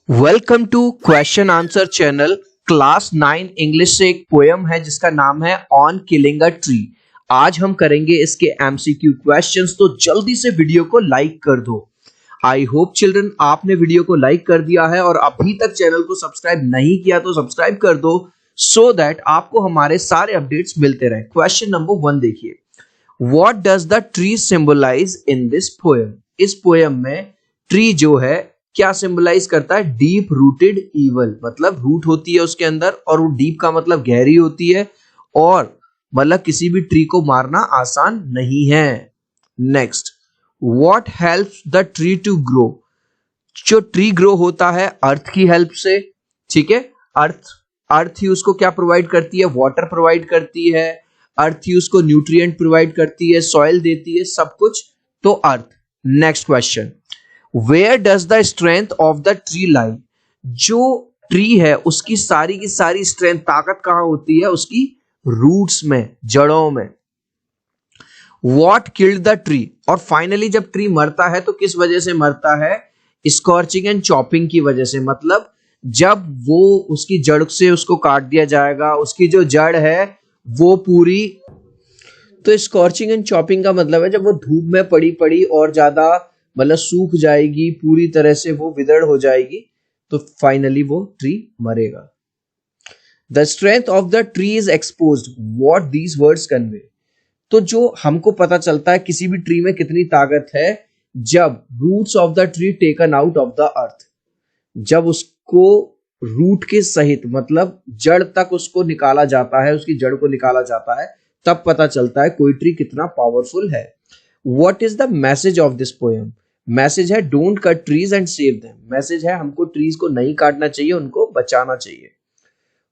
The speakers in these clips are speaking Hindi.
Welcome to question answer channel. Class 9 English से एक पोयम है जिसका नाम है ऑन किलिंग अ ट्री। आज हम करेंगे इसके एमसीक्यू क्वेश्चंस, तो जल्दी से वीडियो को लाइक कर दो। आई होप चिल्ड्रन आपने वीडियो को लाइक कर दिया है और अभी तक चैनल को सब्सक्राइब नहीं किया तो सब्सक्राइब कर दो सो दैट आपको हमारे सारे अपडेट्स मिलते रहे। क्वेश्चन नंबर 1 देखिए, what does the tree symbolise in this poem. इस पोयम में ट्री जो है क्या सिंबलाइज करता है? डीप रूटेड ईवल, मतलब रूट होती है उसके अंदर और वो डीप का मतलब गहरी होती है और मतलब किसी भी ट्री को मारना आसान नहीं है। Next, what helps the tree to grow. जो ट्री ग्रो होता है अर्थ की हेल्प से, ठीक है। अर्थ ही उसको क्या प्रोवाइड करती है? वाटर प्रोवाइड करती है। अर्थ ही उसको न्यूट्रिएंट प्रोवाइड करती है, सॉइल देती है, सब कुछ तो earth. Next question, where does the strength of the tree lie. जो ट्री है उसकी सारी की सारी स्ट्रेंथ, ताकत कहां होती है? उसकी रूट्स में, जड़ों में। What killed the tree. और फाइनली जब ट्री मरता है तो किस वजह से मरता है? स्कॉर्चिंग एंड चॉपिंग की वजह से। मतलब जब वो उसकी जड़ से उसको काट दिया जाएगा, उसकी जो जड़ है वो पूरी, तो स्कॉर्चिंग एंड चॉपिंग का मतलब है जब वो धूप में पड़ी पड़ी और ज्यादा मतलब सूख जाएगी, पूरी तरह से वो विदर्ड हो जाएगी, तो फाइनली वो ट्री मरेगा। The strength of the tree is exposed, what these words convey. तो जो हमको पता चलता है किसी भी ट्री में कितनी ताकत है, जब roots of the tree taken out of the earth, जब उसको रूट के सहित मतलब जड़ तक उसको निकाला जाता है, उसकी जड़ को निकाला जाता है, तब पता चलता है कोई ट्री कितना पावरफुल है। What is the message of this poem. Message है don't cut trees and save them. Message है हमको ट्रीज को नहीं काटना चाहिए, उनको बचाना चाहिए।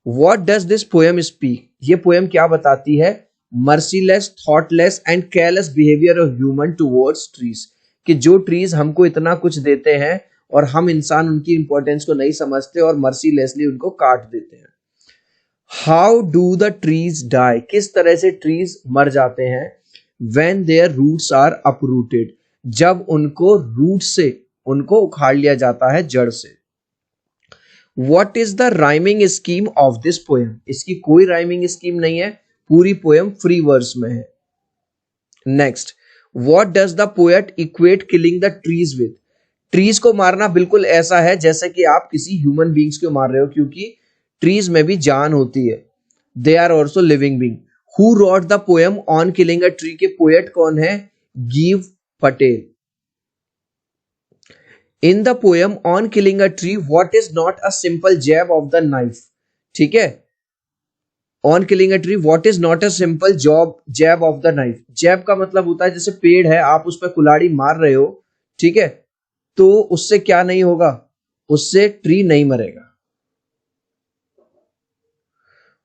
What does this poem speak. ये पोएम क्या बताती है? Merciless, thoughtless and careless behaviour of human towards trees. कि जो ट्रीज हमको इतना कुछ देते हैं और हम इंसान उनकी इंपॉर्टेंस को नहीं समझते और मर्सीलेसली उनको काट देते हैं। How do the trees die. किस तरह से ट्रीज मर जाते हैं? when their roots are uprooted, जब उनको रूट से उनको उखाड़ लिया जाता है, जड़ से। What is the rhyming scheme of this poem? इसकी कोई राइमिंग स्कीम नहीं है, पूरी पोएम फ्री वर्स में है। Next, what does the poet equate killing the trees with? Trees को मारना बिल्कुल ऐसा है जैसे कि आप किसी ह्यूमन बींग्स को मार रहे हो, क्योंकि ट्रीज में भी जान होती है। They are also living being. Who wrote the poem on killing a tree के पोएट कौन है? Gieve Patel. In the poem on killing a tree, what is not a simple jab of the knife? ठीक है, on killing a tree, what is not a simple jab of the knife? जैब का मतलब होता है जैसे पेड़ है, आप उस पर कुल्हाड़ी मार रहे हो, ठीक है, तो उससे क्या नहीं होगा? उससे ट्री नहीं मरेगा।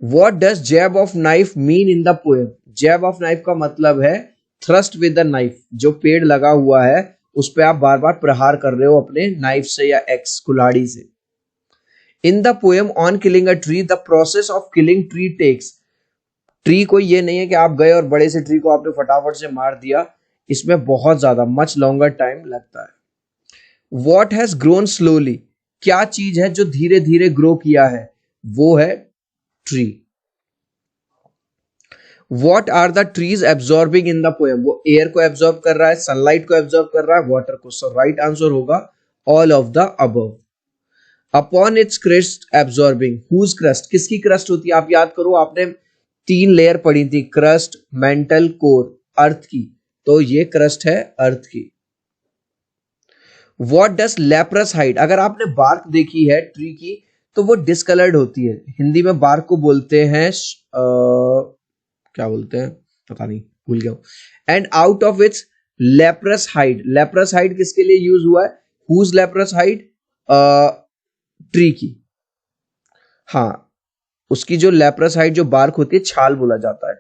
What does jab of knife mean in the poem? Jab of knife का मतलब है thrust with the knife। जो पेड़ लगा हुआ है उस पे आप बार बार प्रहार कर रहे हो अपने नाइफ से या एक्स कुल्हाड़ी से। In the poem on killing a tree, the process of killing tree takes। Tree कोई ये नहीं है कि आप गए और बड़े से ट्री को आपने फटाफट से मार दिया, इसमें बहुत ज्यादा मच लॉन्गर टाइम लगता है। What has grown slowly। क्या चीज है जो धीरे धीरे ग्रो किया है? वो है tree. What are the trees absorbing in the poem? वो एयर को एब्जॉर्ब कर रहा है, सनलाइट को एब्जॉर्ब कर रहा है, वाटर को। सो राइट आंसर होगा all of the above. Upon its crest absorbing, whose crust. किसकी क्रस्ट होती है? आप याद करो, आपने 3 लेयर पढ़ी थी, क्रस्ट, मेंटल, कोर, अर्थ की। तो ये क्रस्ट है अर्थ की। What does leprous hide. अगर आपने बार्क देखी है ट्री की तो वो डिसकलर्ड होती है। हिंदी में बार्क को बोलते हैं क्या बोलते हैं पता नहीं, भूल गया हूं। And out of its leprous hide. Leprous hide किसके लिए यूज हुआ है? Whose leprous hide? ट्री की। हाँ, उसकी जो लेप्रस हाइड जो बार्क होती है, छाल बोला जाता है।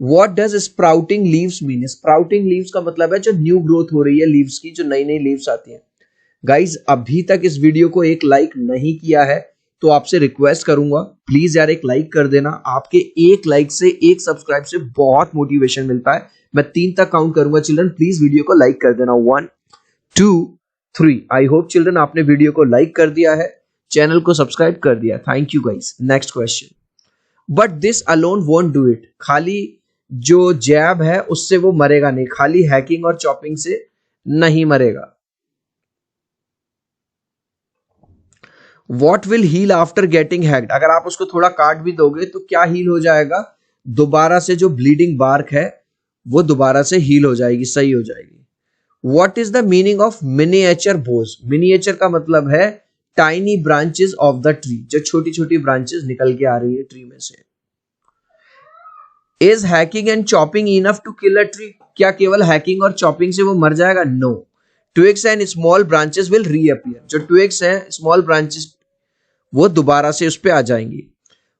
What does sprouting leaves mean? Sprouting leaves का मतलब है जो न्यू ग्रोथ हो रही है लीव्स की, जो नई नई लीव्स आती हैं। गाइज अभी तक इस वीडियो को एक लाइक नहीं किया है तो आपसे रिक्वेस्ट करूंगा, प्लीज यार एक लाइक कर देना। आपके एक लाइक से, एक सब्सक्राइब से बहुत मोटिवेशन मिलता है। मैं 3 तक काउंट करूंगा चिल्ड्रन, प्लीज वीडियो को लाइक कर देना। 1 2 3। आई होप चिल्ड्रन आपने वीडियो को लाइक कर दिया है, चैनल को सब्सक्राइब कर दिया। Thank you guys. Next question, but this alone won't do it. खाली जो जैब है उससे वो मरेगा नहीं, खाली हैकिंग और चॉपिंग से नहीं मरेगा। What will heal after getting hacked. अगर आप उसको थोड़ा काट भी दोगे तो क्या हील हो जाएगा, दोबारा से जो ब्लीडिंग बार्क है वो दोबारा से हील हो जाएगी, सही हो जाएगी। What is the meaning of miniature Bhoj. Miniature का मतलब है tiny branches of the tree, जो छोटी छोटी ब्रांचेस निकल के आ रही है ट्री में से। Is hacking and chopping enough to kill a tree. क्या केवल हैकिंग और चॉपिंग से वो मर जाएगा? No. Twigs and small branches will reappear. जो ट्विग्स हैं, स्मॉल ब्रांचेस, वो दोबारा से उस पे आ जाएंगी।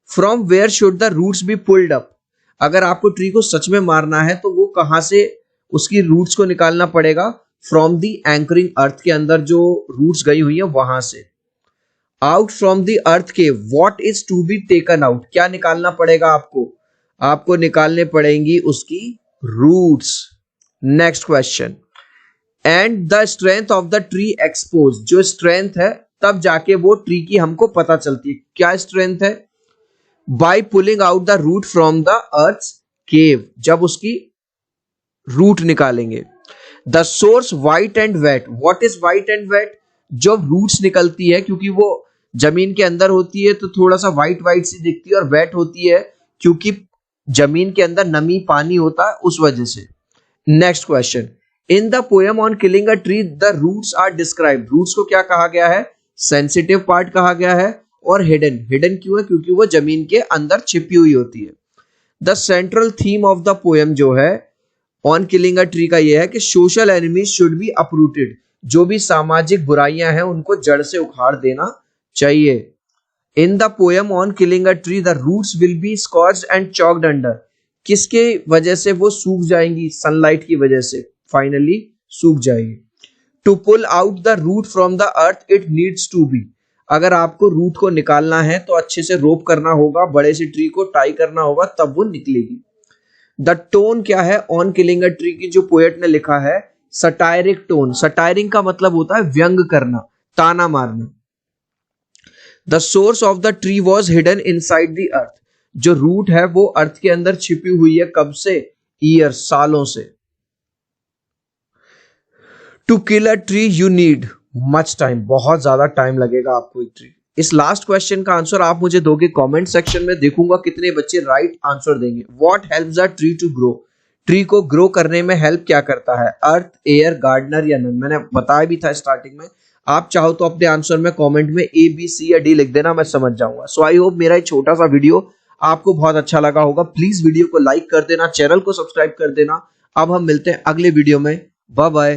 From where should the roots be pulled up. अगर आपको ट्री को सच में मारना है तो वो कहां से उसकी रूट्स को निकालना पड़ेगा? फ्रॉम द एंकरिंग अर्थ के अंदर जो रूट्स गई हुई है वहां से। आउट फ्रॉम द अर्थ के what is to be taken out. क्या निकालना पड़ेगा आपको? आपको निकालने पड़ेंगी उसकी roots. Next question, and the strength of the tree expose. जो स्ट्रेंथ है तब जाके वो ट्री की हमको पता चलती है। क्या स्ट्रेंथ है? By pulling out the root from the earth cave. जब उसकी रूट निकालेंगे। The source white and wet. What is white and wet? जब रूट्स निकलती है, क्योंकि वो जमीन के अंदर होती है तो थोड़ा सा व्हाइट व्हाइट सी दिखती है, और वेट होती है क्योंकि जमीन के अंदर नमी पानी होता है उस वजह से। Next question, in the poem on killing a tree the roots are described. Roots को क्या कहा गया है? सेंसिटिव पार्ट कहा गया है। और हिडन। हिडन क्यों है? क्योंकि वो जमीन के अंदर छिपी हुई होती है। The central theme of the poem जो है ऑन किलिंग अ ट्री का ये है कि social enemies should be uprooted. जो भी सामाजिक बुराइयां हैं उनको जड़ से उखाड़ देना चाहिए। In the poem on killing a tree the roots will be scorched and choked under. किसके वजह से वो सूख जाएंगी? सनलाइट की वजह से फाइनली सूख जाएगी। To pull out the root from the earth it needs to be. अगर आपको रूट को निकालना है तो अच्छे से रोप करना होगा, बड़े से ट्री को टाई करना होगा, तब वो निकलेगी। द टोन क्या है ऑन किलिंग अ ट्री की जो पोएट ने लिखा है? सटायरिक टोन। सटायरिंग का मतलब होता है व्यंग करना, ताना मारना। The source of the tree was hidden inside the earth. जो रूट है वो अर्थ के अंदर छिपी हुई है। कब से? ईयर, सालों से। To kill a tree you need much time. बहुत ज्यादा टाइम लगेगा आपको एक ट्री। इस लास्ट क्वेश्चन का आंसर आप मुझे दोगे कमेंट सेक्शन में, देखूंगा कितने बच्चे राइट आंसर देंगे। What helps a tree to grow. Tree को ग्रो करने में हेल्प क्या करता है? अर्थ, एयर, गार्डनर या नन। मैंने बताया भी था स्टार्टिंग में। आप चाहो तो अपने आंसर में कमेंट में ए, बी, सी या डी लिख देना, मैं समझ जाऊंगा। सो आई होप मेरा ये छोटा सा वीडियो आपको बहुत अच्छा लगा होगा। प्लीज वीडियो को लाइक कर देना, चैनल को सब्सक्राइब कर देना। अब हम मिलते हैं अगले वीडियो में। Bye bye.